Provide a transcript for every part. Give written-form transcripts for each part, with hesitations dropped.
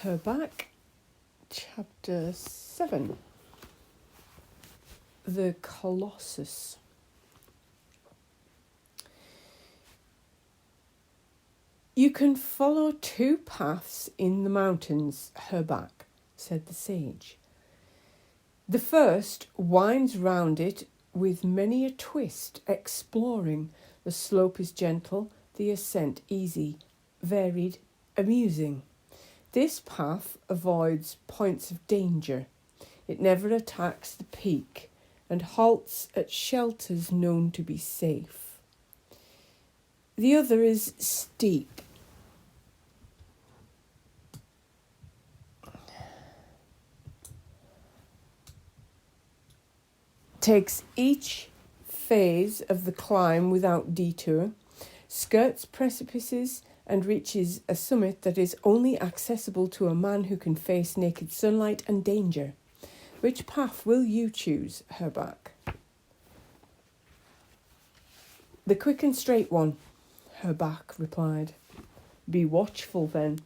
Her Bak, Chapter 7. The Colossus. You can follow two paths in the mountains, Her Bak, said the sage. The first winds round it with many a twist, exploring. The slope is gentle, the ascent easy, varied, amusing. This path avoids points of danger. It never attacks the peak and halts at shelters known to be safe. The other is steep. Takes each phase of the climb without detour, skirts precipices and reaches a summit that is only accessible to a man who can face naked sunlight and danger. Which path will you choose, Her Bak? The quick and straight one, Her Bak replied. Be watchful then.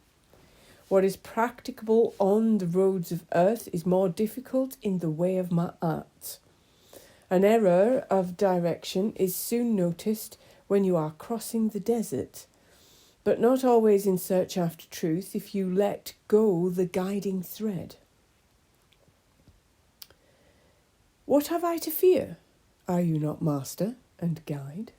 What is practicable on the roads of earth is more difficult in the way of Ma'at. An error of direction is soon noticed when you are crossing the desert, but not always in search after truth if you let go the guiding thread. What have I to fear? Are you not master and guide?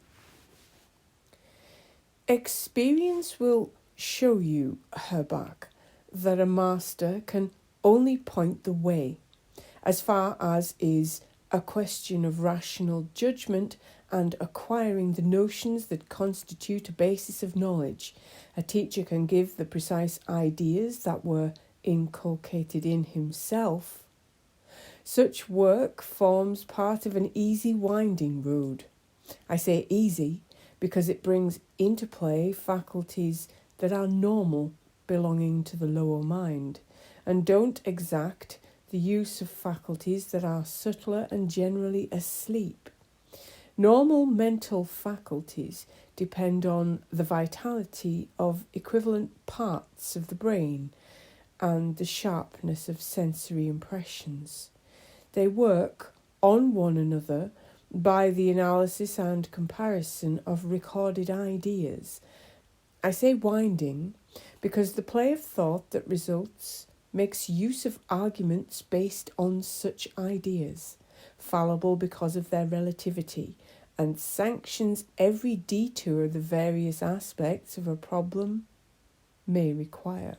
Experience will show you, Her Bak, that a master can only point the way, as far as is a question of rational judgment and acquiring the notions that constitute a basis of knowledge. A teacher can give the precise ideas that were inculcated in himself. Such work forms part of an easy winding road. I say easy because it brings into play faculties that are normal, belonging to the lower mind, and don't exact the use of faculties that are subtler and generally asleep. Normal mental faculties depend on the vitality of equivalent parts of the brain and the sharpness of sensory impressions. They work on one another by the analysis and comparison of recorded ideas. I say winding because the play of thought that results makes use of arguments based on such ideas, fallible because of their relativity, and sanctions every detour the various aspects of a problem may require.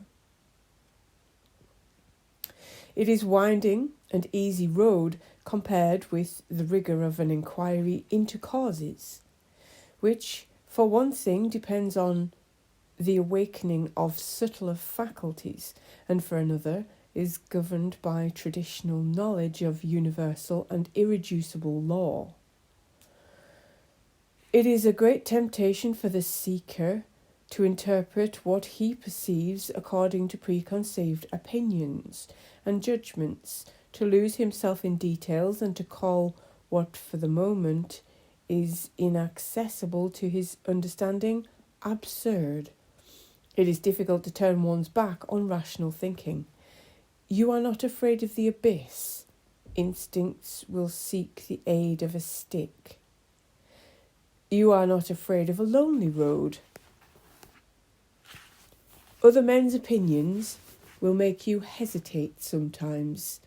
It is winding and easy road compared with the rigour of an inquiry into causes, which, for one thing, depends on the awakening of subtler faculties, and for another is governed by traditional knowledge of universal and irreducible law. It is a great temptation for the seeker to interpret what he perceives according to preconceived opinions and judgments, to lose himself in details and to call what for the moment is inaccessible to his understanding absurd. It is difficult to turn one's back on rational thinking. You are not afraid of the abyss. Instincts will seek the aid of a stick. You are not afraid of a lonely road. Other men's opinions will make you hesitate sometimes.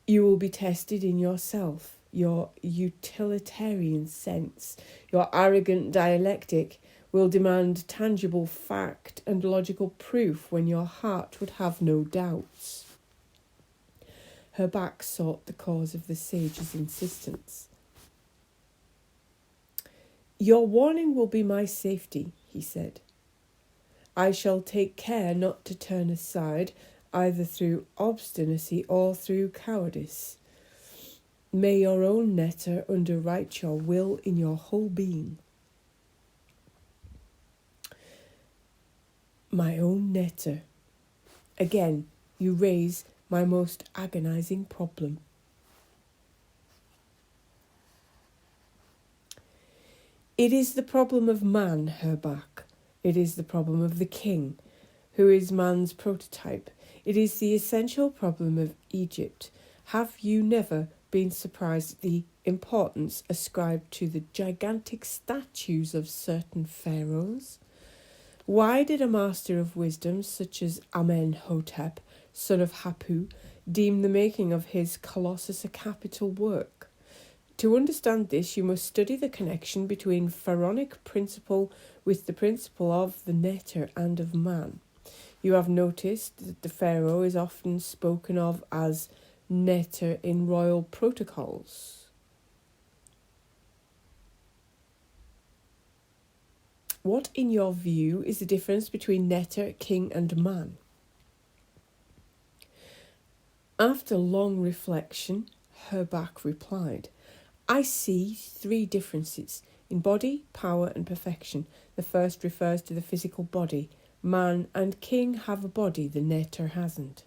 You will be tested in yourself, your utilitarian sense, your arrogant dialectic will demand tangible fact and logical proof when your heart would have no doubts. Her Bak sought the cause of the sage's insistence. Your warning will be my safety, he said. I shall take care not to turn aside, either through obstinacy or through cowardice. May your own netter underwrite your will in your whole being. My own netter. Again, you raise my most agonizing problem. It is the problem of man, Her Bak. It is the problem of the king. who is man's prototype. It is the essential problem of Egypt. Have you never been surprised at the importance ascribed to the gigantic statues of certain pharaohs? Why did a master of wisdom such as Amenhotep, son of Hapu, deem the making of his colossus a capital work? To understand this, you must study the connection between pharaonic principle with the principle of the netter and of man. You have noticed that the pharaoh is often spoken of as netter in royal protocols. What, in your view, is the difference between netter, king, and man? After long reflection, Her Bak replied, I see 3 differences in body, power, and perfection. The first refers to the physical body. Man and king have a body, the netter hasn't.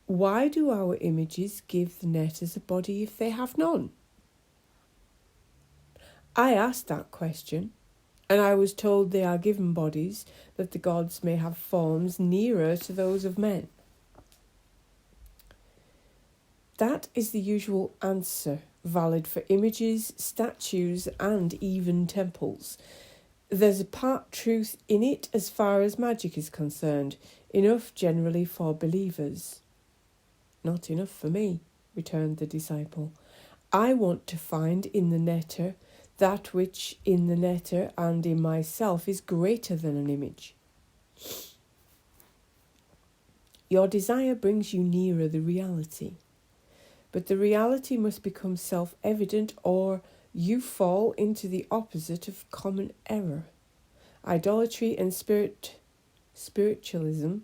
Why do our images give the netters a body if they have none? I asked that question, and I was told they are given bodies that the gods may have forms nearer to those of men. That is the usual answer, valid for images, statues, and even temples. There's a part truth in it as far as magic is concerned, enough generally for believers. Not enough for me, returned the disciple. I want to find in the netter that which in the netter and in myself is greater than an image. Your desire brings you nearer the reality. But the reality must become self-evident, or you fall into the opposite of common error. Idolatry and spiritualism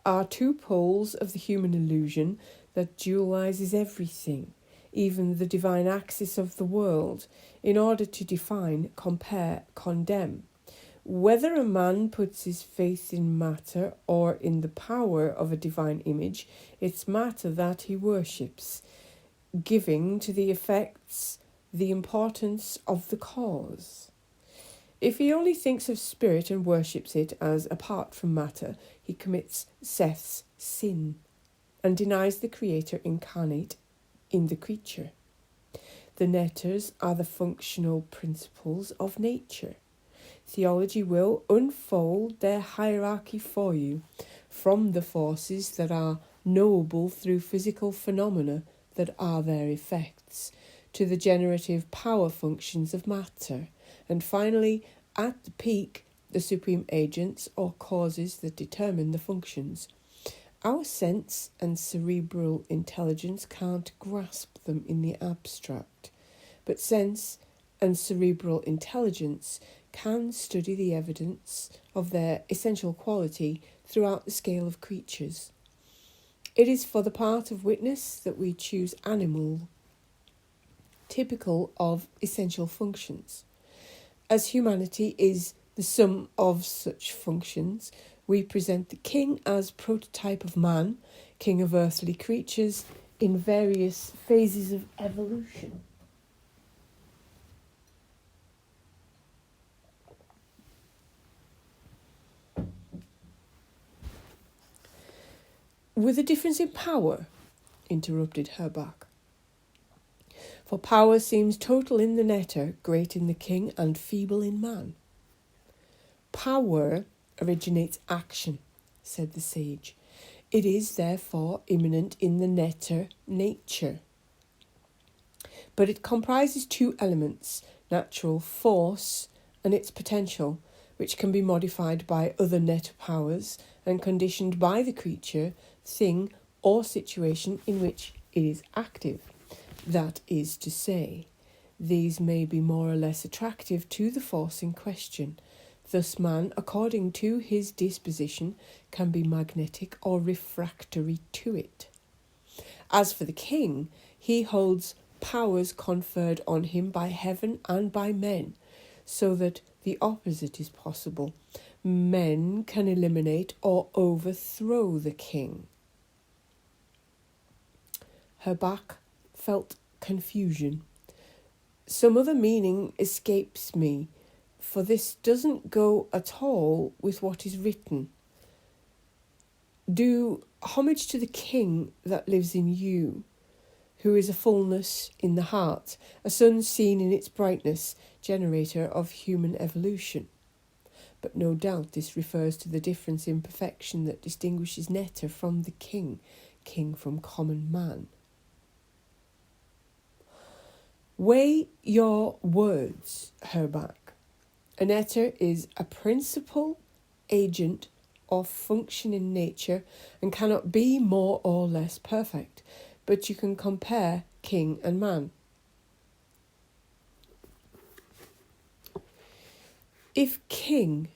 are 2 poles of the human illusion that dualizes everything, even the divine axis of the world, in order to define, compare, condemn. Whether a man puts his faith in matter or in the power of a divine image, it's matter that he worships, giving to the effects the importance of the cause. If he only thinks of spirit and worships it as apart from matter, he commits Seth's sin and denies the Creator incarnate in the creature. The netters are the functional principles of nature. Theology will unfold their hierarchy for you, from the forces that are knowable through physical phenomena that are their effects, to the generative power functions of matter, and finally, at the peak, the supreme agents or causes that determine the functions. Our sense and cerebral intelligence can't grasp them in the abstract, but sense and cerebral intelligence can study the evidence of their essential quality throughout the scale of creatures. It is for the part of witness that we choose animal, typical of essential functions. As humanity is the sum of such functions, we present the king as prototype of man, king of earthly creatures, in various phases of evolution. With a difference in power, interrupted Her Bak. For power seems total in the netter, great in the king, and feeble in man. Power originates action, said the sage. It is therefore immanent in the netter nature. But it comprises 2 elements, natural force and its potential, which can be modified by other netter powers and conditioned by the creature, thing, or situation in which it is active. That is to say, these may be more or less attractive to the force in question. Thus man, according to his disposition, can be magnetic or refractory to it. As for the king, he holds powers conferred on him by heaven and by men, so that the opposite is possible. Men can eliminate or overthrow the king. Her Bak felt confusion. Some other meaning escapes me, for this doesn't go at all with what is written. Do homage to the king that lives in you, who is a fullness in the heart, a sun seen in its brightness, generator of human evolution. But no doubt this refers to the difference in perfection that distinguishes Netta from the king from common man. Weigh your words, Her Bak. A Netta is a principle, agent, or function in nature and cannot be more or less perfect, but you can compare king and man. If king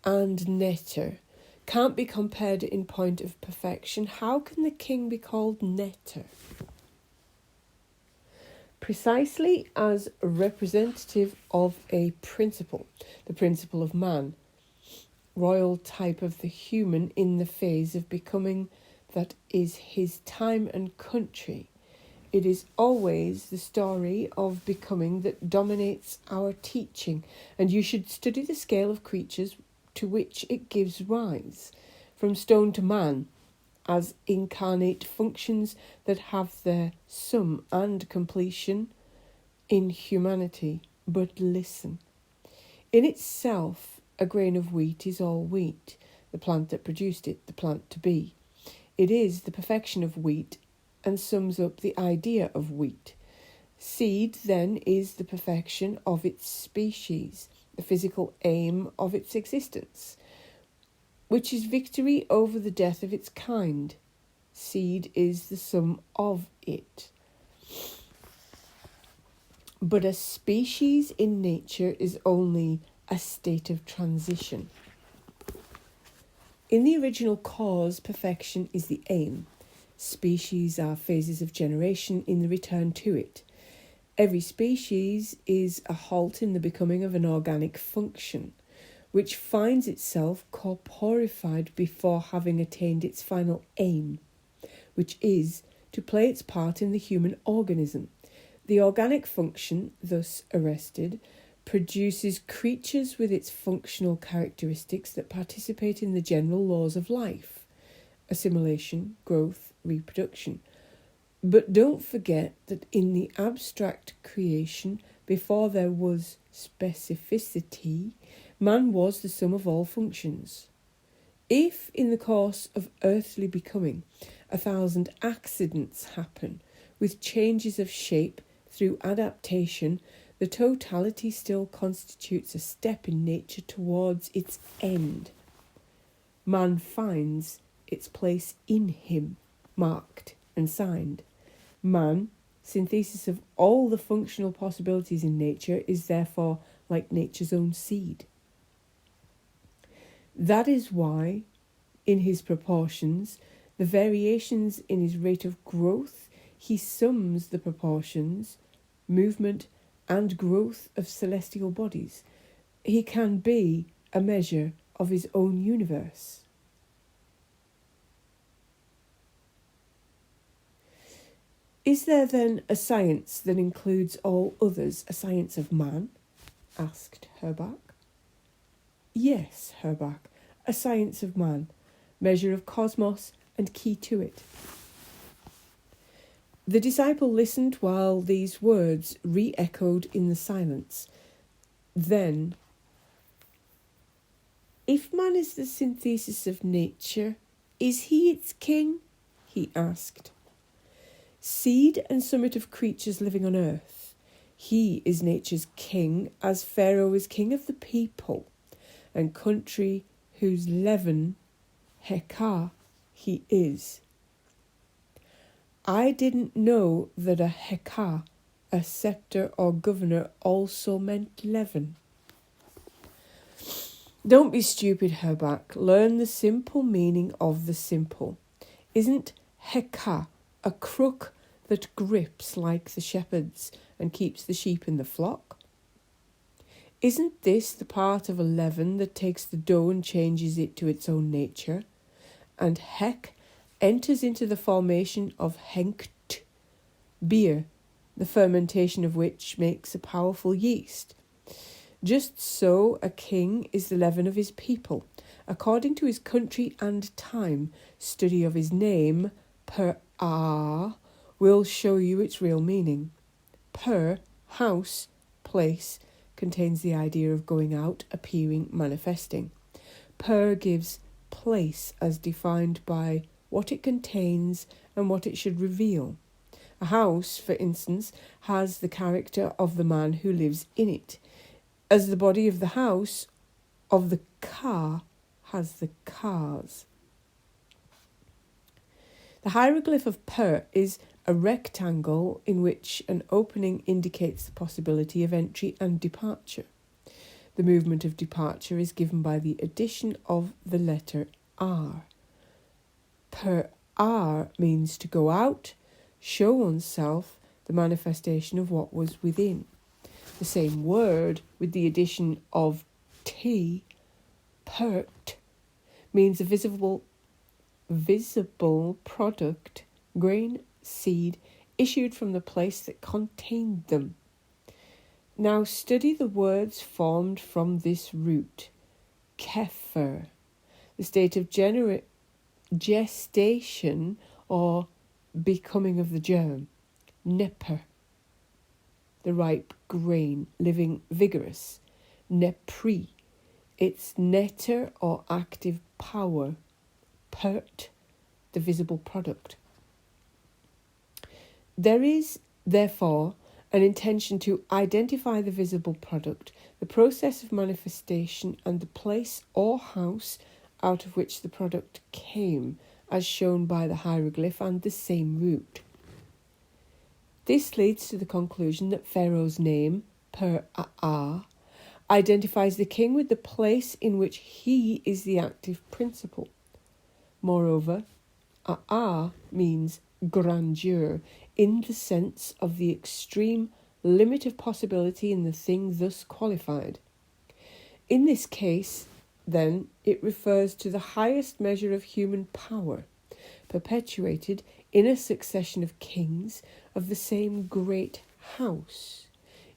and Netta can't be compared in point of perfection, how can the king be called Netta? Precisely as representative of a principle, the principle of man, royal type of the human in the phase of becoming that is his time and country. It is always the story of becoming that dominates our teaching, and you should study the scale of creatures to which it gives rise, from stone to man, as incarnate functions that have their sum and completion in humanity. But listen, in itself, a grain of wheat is all wheat, the plant that produced it, the plant to be. It is the perfection of wheat and sums up the idea of wheat. Seed, then, is the perfection of its species, the physical aim of its existence, which is victory over the death of its kind. Seed is the sum of it. But a species in nature is only a state of transition. In the original cause, perfection is the aim. Species are phases of generation in the return to it. Every species is a halt in the becoming of an organic function, which finds itself corporified before having attained its final aim, which is to play its part in the human organism. The organic function, thus arrested, produces creatures with its functional characteristics that participate in the general laws of life: assimilation, growth, reproduction. But don't forget that in the abstract creation, before there was specificity, man was the sum of all functions. If, in the course of earthly becoming, 1,000 accidents happen, with changes of shape through adaptation, the totality still constitutes a step in nature towards its end. Man finds its place in him, marked and signed. Man, synthesis of all the functional possibilities in nature, is therefore like nature's own seed. That is why, in his proportions, the variations in his rate of growth, he sums the proportions, movement, and growth of celestial bodies. He can be a measure of his own universe. Is there then a science that includes all others, a science of man? Asked Her Bak. Yes, Her Bak, a science of man, measure of cosmos and key to it. The disciple listened while these words re-echoed in the silence. Then, if man is the synthesis of nature, is he its king? He asked. Seed and summit of creatures living on earth. He is nature's king, as Pharaoh is king of the people, and country whose leaven, Heka, he is. I didn't know that a Heka, a scepter or governor, also meant leaven. Don't be stupid, Her Bak. Learn the simple meaning of the simple. Isn't Heka a crook that grips like the shepherds and keeps the sheep in the flock? Isn't this the part of a leaven that takes the dough and changes it to its own nature? And Hek enters into the formation of Henkt, beer, the fermentation of which makes a powerful yeast. Just so a king is the leaven of his people, according to his country and time. Study of his name, per a, will show you its real meaning. Per, house, place, contains the idea of going out, appearing, manifesting. Per gives place as defined by what it contains and what it should reveal. A house, for instance, has the character of the man who lives in it, as the body of the house of the car has the cars. The hieroglyph of per is a rectangle in which an opening indicates the possibility of entry and departure. The movement of departure is given by the addition of the letter R. Per R means to go out, show oneself, the manifestation of what was within. The same word with the addition of T, pert, means a visible product, grain, seed, issued from the place that contained them. Now study the words formed from this root. Kepher, the state of gestation or becoming of the germ. Neper, the ripe grain, living, vigorous. Nepri, its netter or active power. Pert, the visible product. There is, therefore, an intention to identify the visible product, the process of manifestation, and the place or house out of which the product came, as shown by the hieroglyph and the same root. This leads to the conclusion that Pharaoh's name, per-a, identifies the king with the place in which he is the active principle. Moreover, a means grandeur, in the sense of the extreme limit of possibility in the thing thus qualified. In this case, then, it refers to the highest measure of human power, perpetuated in a succession of kings of the same great house.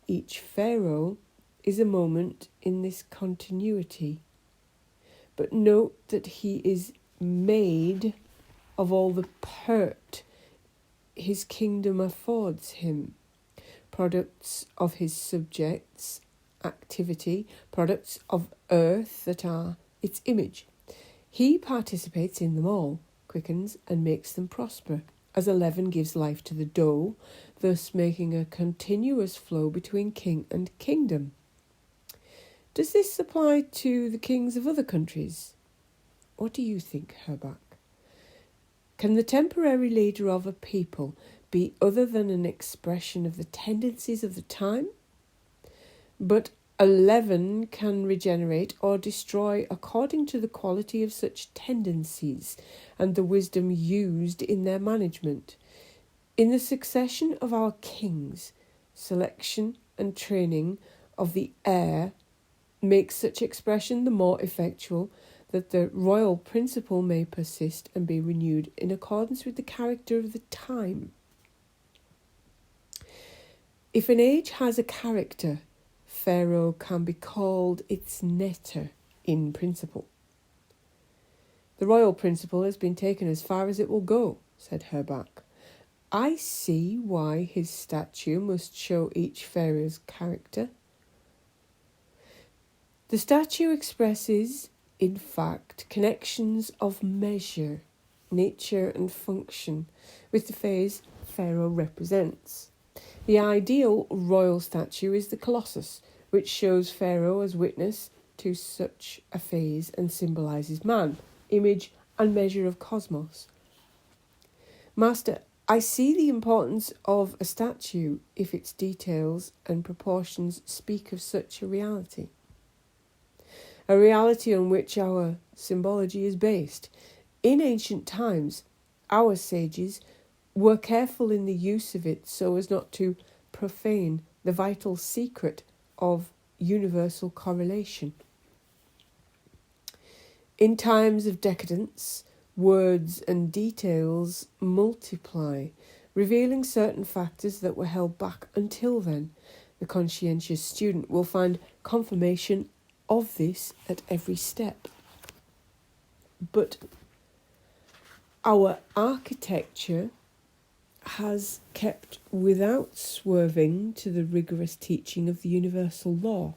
Each pharaoh is a moment in this continuity. But note that he is made of all the pert his kingdom affords him, products of his subjects' activity, products of earth that are its image. He participates in them all, quickens and makes them prosper, as a leaven gives life to the dough, thus making a continuous flow between king and kingdom. Does this apply to the kings of other countries? What do you think, Her Bak? Can the temporary leader of a people be other than an expression of the tendencies of the time? But a leaven can regenerate or destroy according to the quality of such tendencies and the wisdom used in their management. In the succession of our kings, selection and training of the heir makes such expression the more effectual, that the royal principle may persist and be renewed in accordance with the character of the time. If an age has a character, Pharaoh can be called its netter in principle. The royal principle has been taken as far as it will go, said Her Bak. I see why his statue must show each pharaoh's character. The statue expresses, in fact, connections of measure, nature and function with the phase Pharaoh represents. The ideal royal statue is the Colossus, which shows Pharaoh as witness to such a phase and symbolises man, image and measure of cosmos. Master, I see the importance of a statue if its details and proportions speak of such a reality on which our symbology is based. In ancient times, our sages were careful in the use of it so as not to profane the vital secret of universal correlation. In times of decadence, words and details multiply, revealing certain factors that were held back until then. The conscientious student will find confirmation of this at every step. but our architecture has kept without swerving to the rigorous teaching of the universal law.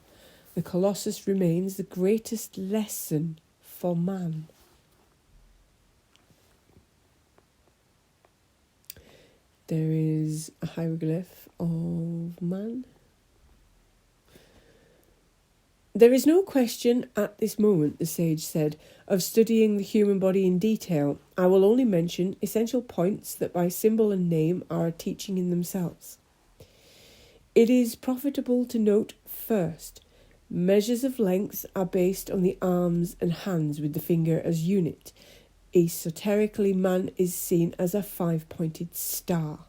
The Colossus remains the greatest lesson for man. There is a hieroglyph of man. There is no question at this moment, the sage said, of studying the human body in detail. I will only mention essential points that by symbol and name are a teaching in themselves. It is profitable to note first, measures of length are based on the arms and hands with the finger as unit. Esoterically, man is seen as a 5-pointed star.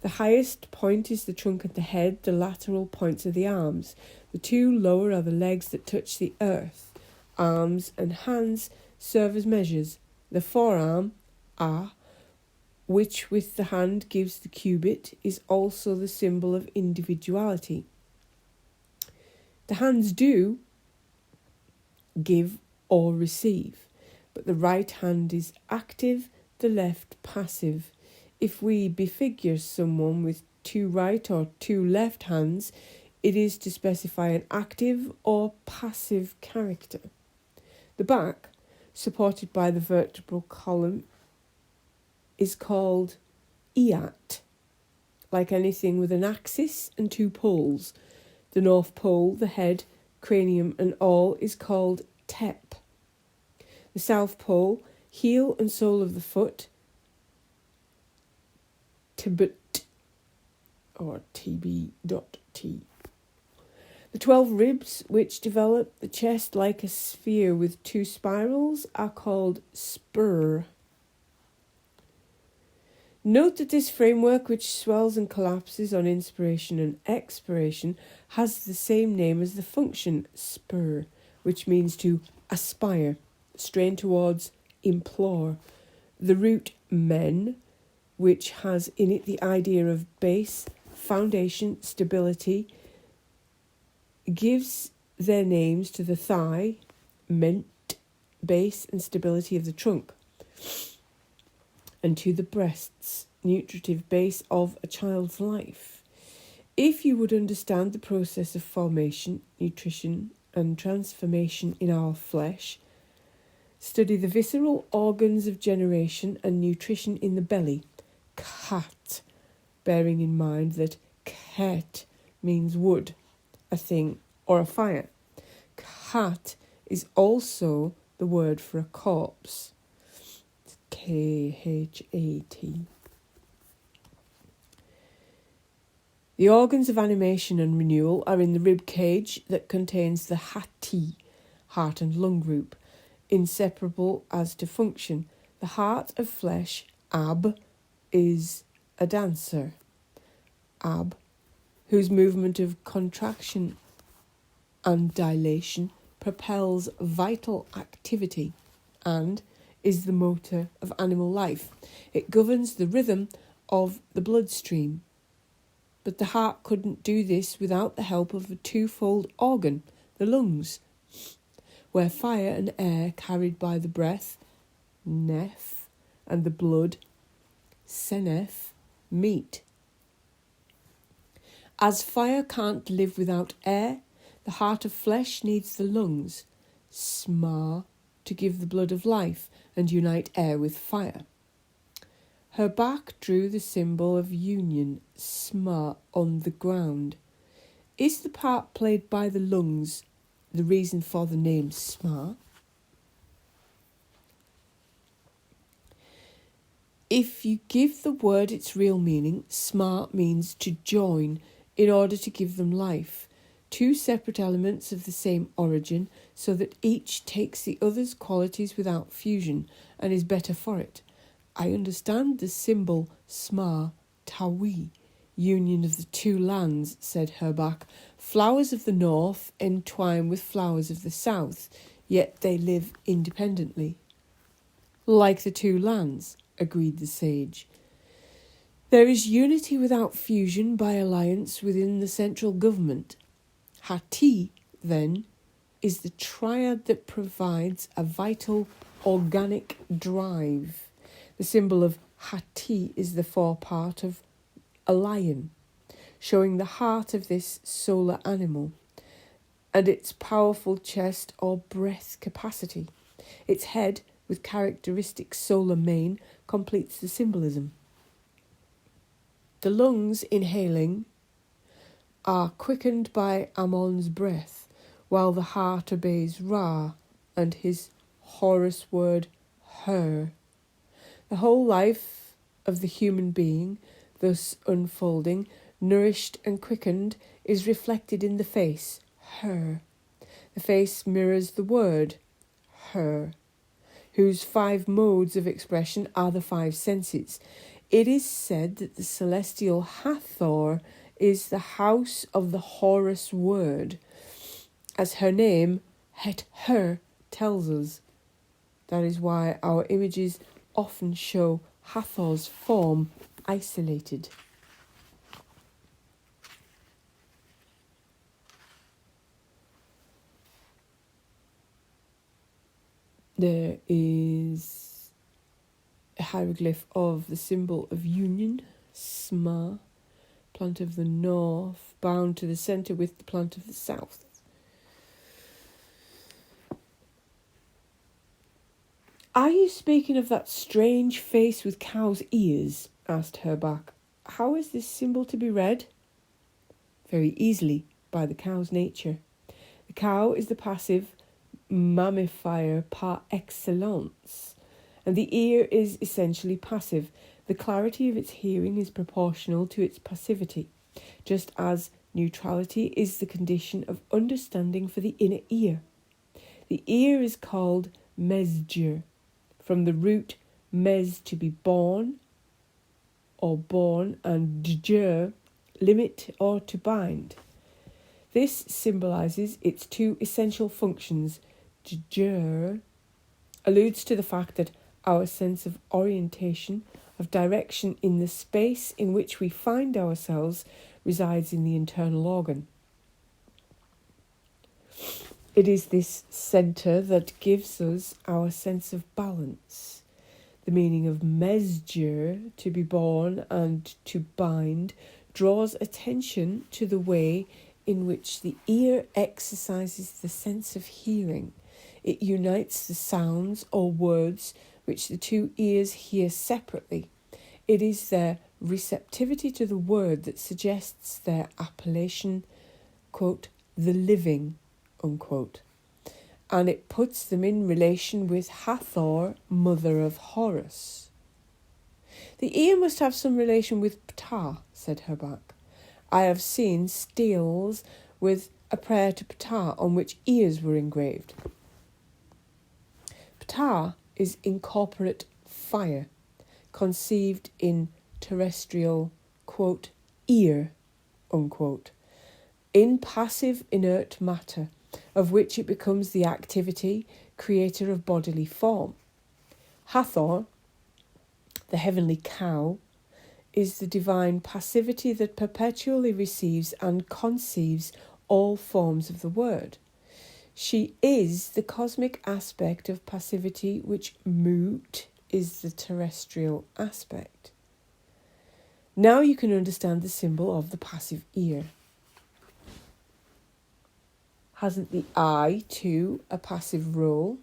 The highest point is the trunk and the head, the lateral points are the arms. The two lower are the legs that touch the earth. Arms and hands serve as measures. The forearm, which with the hand gives the cubit, is also the symbol of individuality. The hands do give or receive, but the right hand is active, the left passive. If we befigure someone with 2 right or 2 left hands, it is to specify an active or passive character. The back, supported by the vertebral column, is called iat, like anything with an axis and 2 poles. The North Pole, the head, cranium and all, is called tep. The South Pole, heel and sole of the foot, tibet, or tb.t. The 12 ribs, which develop the chest like a sphere with 2 spirals, are called spur. Note that this framework, which swells and collapses on inspiration and expiration, has the same name as the function spur, which means to aspire, strain towards, implore. The root men, which has in it the idea of base, foundation, stability, gives their names to the thigh, ment, base and stability of the trunk, and to the breasts, nutritive base of a child's life. If you would understand the process of formation, nutrition and transformation in our flesh, study the visceral organs of generation and nutrition in the belly, kat, bearing in mind that ket means wood, a thing or a fire. Khat is also the word for a corpse. Khat. The organs of animation and renewal are in the rib cage that contains the hati, heart and lung group, inseparable as to function. The heart of flesh, ab, is a dancer. Ab, whose movement of contraction and dilation propels vital activity and is the motor of animal life. It governs the rhythm of the bloodstream. But the heart couldn't do this without the help of a 2-fold organ, the lungs, where fire and air carried by the breath, neph, and the blood, seneph, meet. As fire can't live without air, the heart of flesh needs the lungs, smar, to give the blood of life and unite air with fire. Her Bak drew the symbol of union, smar, on the ground. Is the part played by the lungs the reason for the name smar? If you give the word its real meaning, smar means to join in order to give them life. 2 separate elements of the same origin, so that each takes the other's qualities without fusion and is better for it. I understand the symbol smar, tawi, union of the 2 lands, said Her Bak. Flowers of the north entwine with flowers of the south, yet they live independently. Like the 2 lands, agreed the sage. There is unity without fusion by alliance within the central government. Hati, then, is the triad that provides a vital organic drive. The symbol of Hati is the forepart of a lion, showing the heart of this solar animal and its powerful chest or breath capacity. Its head, with characteristic solar mane, completes the symbolism. The lungs, inhaling, are quickened by Amon's breath, while the heart obeys Ra and his Horus word Her. The whole life of the human being, thus unfolding, nourished and quickened, is reflected in the face, Her. The face mirrors the word, Her, whose 5 modes of expression are the 5 senses. It is said that the celestial Hathor is the house of the Horus word, as her name, Het Her, tells us. That is why our images often show Hathor's form isolated. There is a hieroglyph of the symbol of union, Sma, plant of the north, bound to the centre with the plant of the south. Are you speaking of that strange face with cow's ears? Asked Her Bak. How is this symbol to be read? Very easily, by the cow's nature. The cow is the passive mammifier par excellence, and the ear is essentially passive. The clarity of its hearing is proportional to its passivity, just as neutrality is the condition of understanding for the inner ear. The ear is called mesjer, from the root mes, to be born or born, and djer, limit or to bind. This symbolises its 2 essential functions. Djer alludes to the fact that our sense of orientation, of direction in the space in which we find ourselves, resides in the internal organ. It is this centre that gives us our sense of balance. The meaning of mesjer, to be born and to bind, draws attention to the way in which the ear exercises the sense of hearing. It unites the sounds or words which the 2 ears hear separately. It is their receptivity to the word that suggests their appellation, quote, the living, unquote, and it puts them in relation with Hathor, mother of Horus. The ear must have some relation with Ptah, said Her Bak. I have seen steels with a prayer to Ptah on which ears were engraved. Ptah is incorporate fire, conceived in terrestrial, quote, ear, unquote, in passive inert matter, of which it becomes the activity, creator of bodily form. Hathor, the heavenly cow, is the divine passivity that perpetually receives and conceives all forms of the word. She is the cosmic aspect of passivity, which Mut is the terrestrial aspect. Now you can understand the symbol of the passive ear. Hasn't the eye, too, a passive role?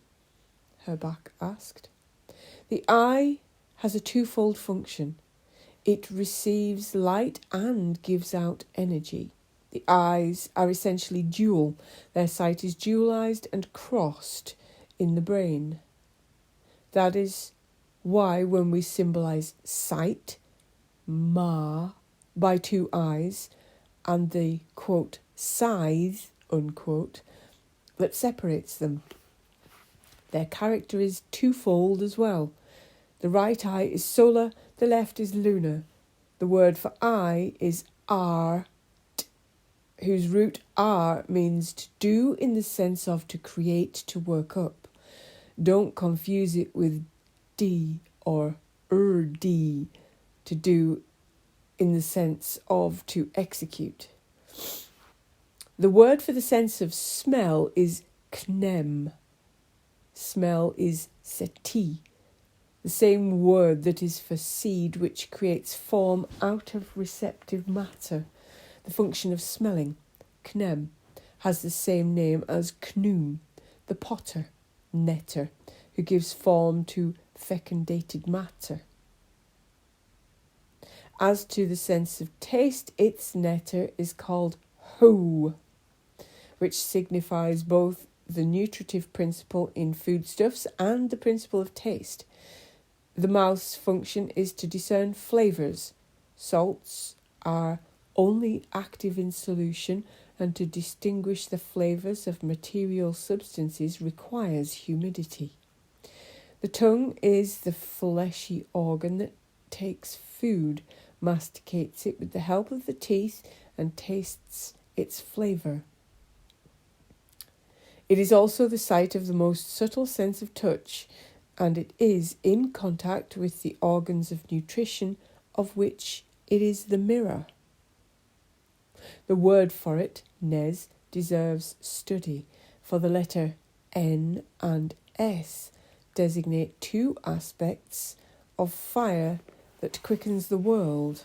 Her Bak asked. The eye has a 2-fold function. It receives light and gives out energy. The eyes are essentially dual. Their sight is dualised and crossed in the brain. That is why when we symbolise sight, ma, by 2 eyes, and the, quote, scythe, unquote, that separates them. Their character is 2-fold as well. The right eye is solar, the left is lunar. The word for eye is art, whose root ar means to do in the sense of to create, to work up. Don't confuse it with d or d, to do in the sense of to execute. The word for the sense of smell is knem. Smell is seti, the same word that is for seed which creates form out of receptive matter. The function of smelling, knem, has the same name as knum, the potter, netter, who gives form to fecundated matter. As to the sense of taste, its netter is called ho, which signifies both the nutritive principle in foodstuffs and the principle of taste. The mouth's function is to discern flavours. Salts are only active in solution, and to distinguish the flavours of material substances requires humidity. The tongue is the fleshy organ that takes food, masticates it with the help of the teeth, and tastes its flavour. It is also the site of the most subtle sense of touch, and it is in contact with the organs of nutrition, of which it is the mirror. The word for it, nes, deserves study, for the letter N and S designate two aspects of fire that quickens the world.